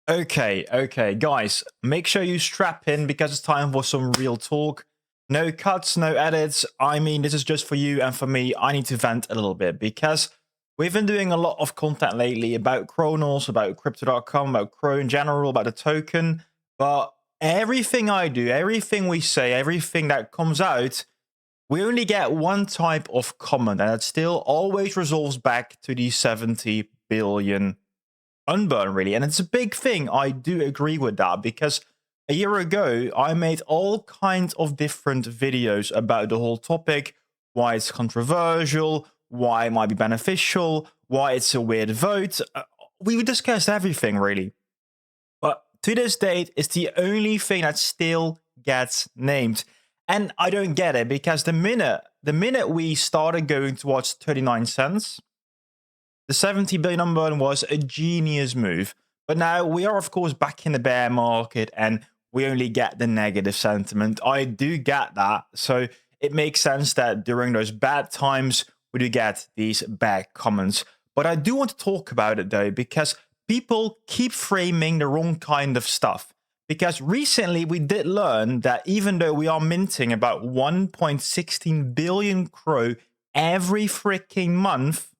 Okay, guys, make sure you strap in because it's time for some real talk. No cuts, no edits. I mean, this is just for you and for me. I need to vent a little bit because we've been doing a lot of content lately about Cronos, about Crypto.com, about CRO in general, about the token. But everything I do, everything we say, everything that comes out, we only get one type of comment, and it still always resolves back to the 70 billion Unburn, really. And it's a big thing. I do agree with that because a year ago, I made all kinds of different videos about the whole topic, why it's controversial, why it might be beneficial, why it's a weird vote. We discussed everything, really. But to this date, it's the only thing that still gets named. And I don't get it because the minute we started going towards 39 cents, the 70 billion unburn was a genius move. But now we are, of course, back in the bear market and we only get the negative sentiment. I do get that. So it makes sense that during those bad times, we do get these bad comments. But I do want to talk about it, though, because people keep framing the wrong kind of stuff. Because recently we did learn that even though we are minting about 1.16 billion CRO every freaking month,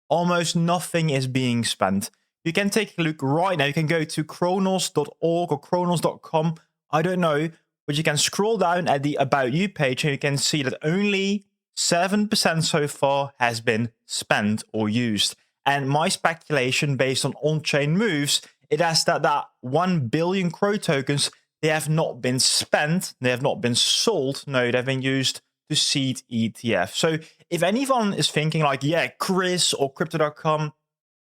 almost nothing is being spent. You can take a look right now. You can go to Cronos.org or Cronos.com. I don't know, but you can scroll down at the About You page and you can see that only 7% so far has been spent or used. And my speculation based on on-chain moves, it has that 1 billion CRO tokens, they have not been spent, they have not been sold, no, they've been used to seed ETF. So if anyone is thinking like, yeah, Chris or Crypto.com,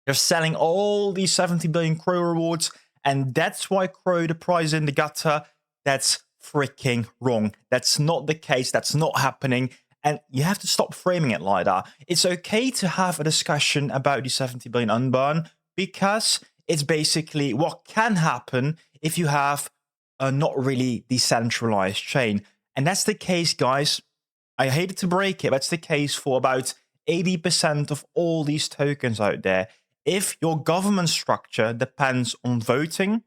they're selling all these 70 billion CRO rewards, and that's why CRO, the price is in the gutter, that's freaking wrong. That's not the case. That's not happening. And you have to stop framing it like that. It's okay to have a discussion about the 70 billion unburn because it's basically what can happen if you have a not really decentralized chain. And that's the case, guys. I hate to break it, that's the case for about 80% of all these tokens out there. If your government structure depends on voting,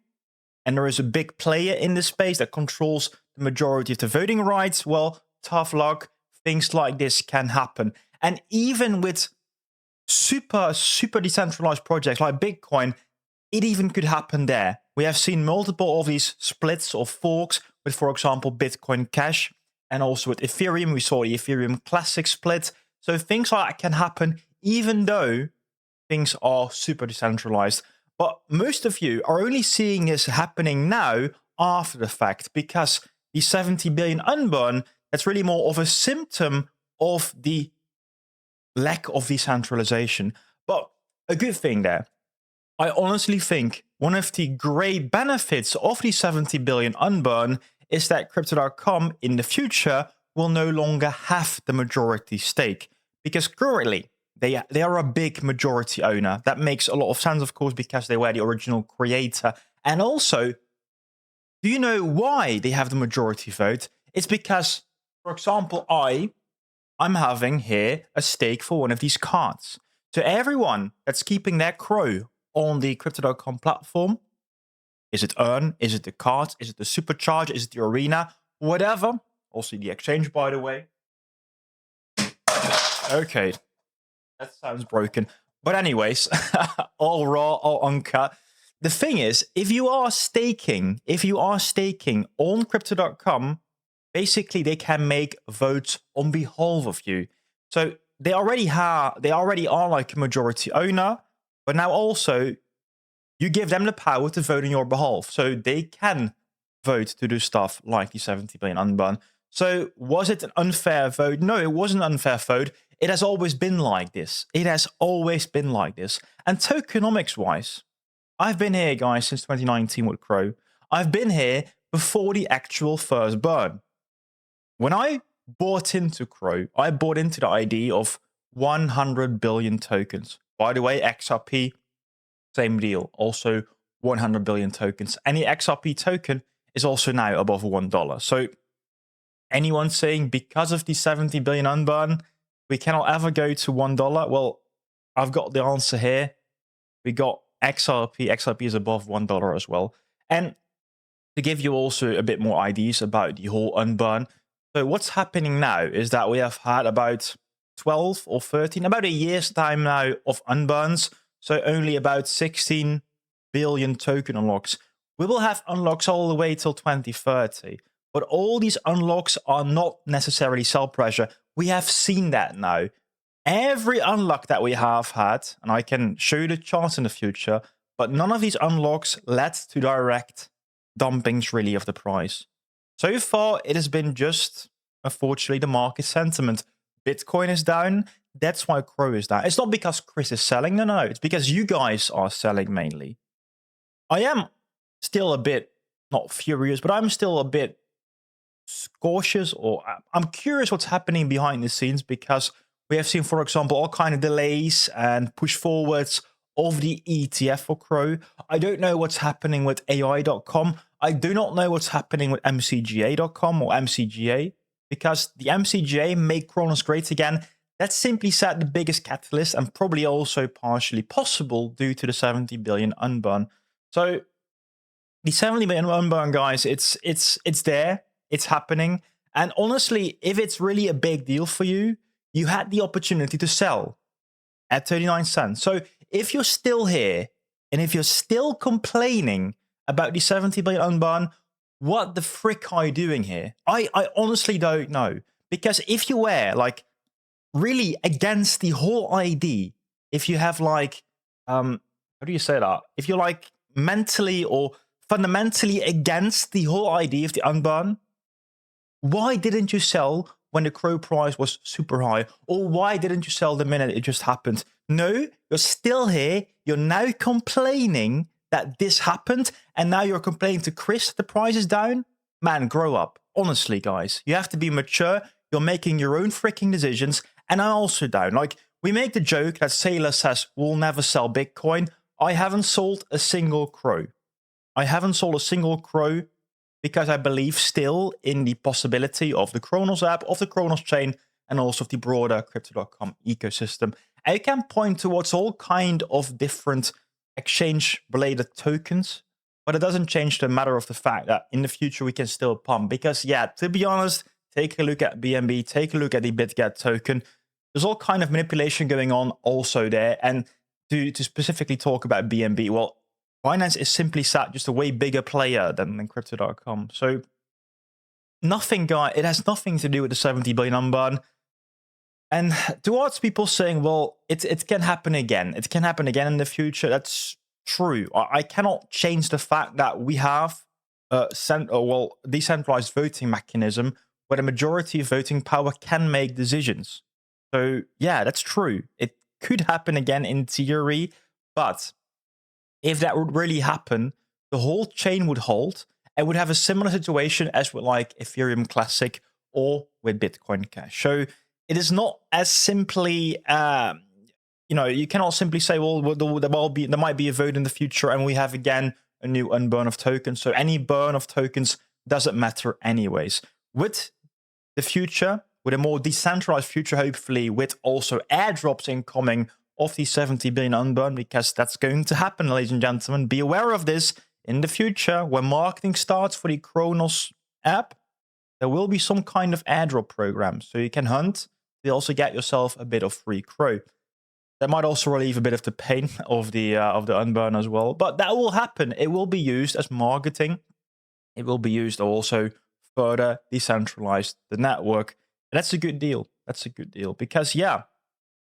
and there is a big player in the space that controls the majority of the voting rights, well, tough luck, things like this can happen. And even with super decentralized projects like Bitcoin, it even could happen there. We have seen multiple of these splits or forks with, for example, Bitcoin Cash. And also with Ethereum, we saw the Ethereum Classic split. So things like that can happen even though things are super decentralized. But most of you are only seeing this happening now after the fact because the 70 billion unburn, that's really more of a symptom of the lack of decentralization. But a good thing there. I honestly think one of the great benefits of the 70 billion unburn is that Crypto.com in the future will no longer have the majority stake. Because currently, they are a big majority owner. That makes a lot of sense, of course, because they were the original creator. And also, do you know why they have the majority vote? It's because, for example, I'm having here a stake for one of these cards. So everyone that's keeping their CRO on the Crypto.com platform, is it Earn? Is it the cards? Is it the Supercharge? Is it the Arena? Whatever. Also the exchange, by the way. Okay. That sounds broken. But anyways, all raw, all uncut. The thing is, if you are staking on Crypto.com, basically they can make votes on behalf of you. So they already are like a majority owner, but now also you give them the power to vote on your behalf. So they can vote to do stuff like the 70 billion unburn. So was it an unfair vote? No, it wasn't an unfair vote. It has always been like this. It has always been like this. And tokenomics-wise, I've been here, guys, since 2019 with CRO. I've been here before the actual first burn. When I bought into CRO, I bought into the idea of 100 billion tokens. By the way, XRP, same deal, also 100 billion tokens. Any XRP token is also now above $1. So anyone saying because of the 70 billion unburn, we cannot ever go to $1? Well, I've got the answer here. We got XRP. XRP is above $1 as well. And to give you also a bit more ideas about the whole unburn. So what's happening now is that we have had about 12 or 13, about a year's time now of unburns. So only about 16 billion token unlocks. We will have unlocks all the way till 2030. But all these unlocks are not necessarily sell pressure. We have seen that now. Every unlock that we have had, and I can show you the charts in the future, but none of these unlocks led to direct dumpings really of the price. So far, it has been just, unfortunately, the market sentiment. Bitcoin is down. That's why CRO is down. It's not because Chris is selling. No. It's because you guys are selling mainly. I am still a bit, not furious, but I'm still a bit cautious, or I'm curious what's happening behind the scenes, because we have seen, for example, all kind of delays and push forwards of the ETF for CRO. I don't know what's happening with AI.com. I do not know what's happening with MCGA.com or MCGA, because the MCGA, Make Cronos Great Again, that's simply said the biggest catalyst, and probably also partially possible due to the 70 billion unburn. So the 70 billion unburn, guys, it's there, it's happening. And honestly, if it's really a big deal for you, you had the opportunity to sell at 39 cents. So if you're still here, and if you're still complaining about the 70 billion unburn, what the frick are you doing here? I honestly don't know. Because if you were like really against the whole idea, if you have like, how do you say that? If you're like mentally or fundamentally against the whole idea of the unburn, why didn't you sell when the CRO price was super high? Or why didn't you sell the minute it just happened? No, you're still here. You're now complaining that this happened, and now you're complaining to Chris that the price is down? Man, grow up. Honestly, guys, you have to be mature. You're making your own freaking decisions, and I'm also down. Like, we make the joke that Sailor says, we'll never sell Bitcoin. I haven't sold a single CRO. I haven't sold a single CRO because I believe still in the possibility of the Cronos app, of the Cronos chain, and also of the broader Crypto.com ecosystem. I can point towards all kind of different exchange-related tokens, but it doesn't change the matter of the fact that in the future we can still pump. Because, yeah, to be honest, take a look at BNB, take a look at the BitGet token. There's all kind of manipulation going on also there. And to specifically talk about BNB, well, Binance is simply just a way bigger player than Crypto.com. So nothing, guys, it has nothing to do with the 70 billion unburn. And towards people saying, well, it can happen again. It can happen again in the future. That's true. I cannot change the fact that we have a decentralized voting mechanism where the majority of voting power can make decisions. So yeah, that's true. It could happen again in theory, but if that would really happen, the whole chain would halt and would have a similar situation as with like Ethereum Classic or with Bitcoin Cash. So it is not as simply, you cannot simply say, well, there might be a vote in the future and we have again a new unburn of tokens. So any burn of tokens doesn't matter anyways. With the future, with a more decentralized future, hopefully, with also airdrops incoming of the 70 billion unburn, because that's going to happen, ladies and gentlemen. Be aware of this in the future. When marketing starts for the Cronos app, there will be some kind of airdrop program. So you can hunt. You also get yourself a bit of free CRO. That might also relieve a bit of the pain of the unburn as well. But that will happen. It will be used as marketing. It will be used also further decentralize the network. And that's a good deal. That's a good deal. Because, yeah,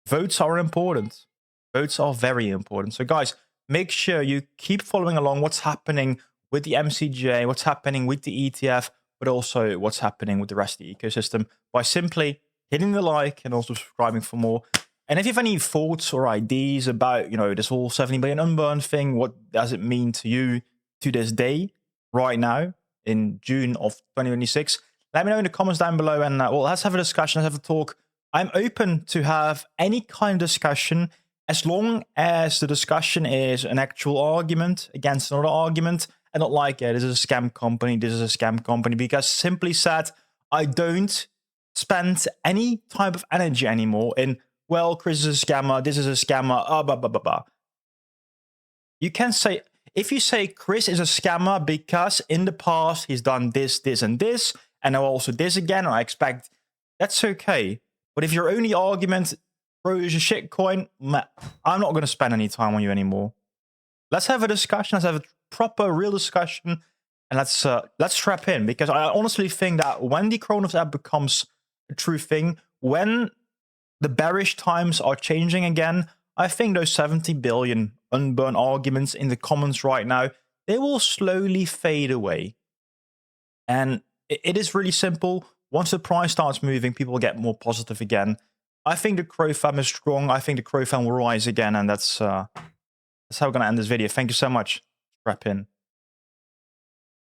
votes are important. Votes are very important. So, guys, make sure you keep following along what's happening with the MCGA, what's happening with the ETF, but also what's happening with the rest of the ecosystem by simply hitting the like and also subscribing for more. And if you have any thoughts or ideas about, this whole 70 billion unburn thing, what does it mean to you to this day, right now, in June of 2026, let me know in the comments down below. And let's have a discussion, let's have a talk. I'm open to have any kind of discussion as long as the discussion is an actual argument against another argument, and not like, yeah, this is a scam company, this is a scam company, because simply said, I don't spend any type of energy anymore in, well, Chris is a scammer, this is a scammer, blah, blah, blah, blah. you can say, if you say Chris is a scammer because in the past he's done this, this, and this, and now also this again, I expect, that's okay. But if your only argument, bro, is a shitcoin, I'm not going to spend any time on you anymore. Let's have a discussion. Let's have a proper, real discussion, and let's strap in, because I honestly think that when the Cronos app becomes a true thing, when the bearish times are changing again, I think those 70 billion unburn arguments in the comments right now, they will slowly fade away. And it is really simple. Once the price starts moving, people will get more positive again. I think the Crow fam is strong. I think the Crow fam will rise again, and that's how we're going to end this video. Thank you so much. Strap in.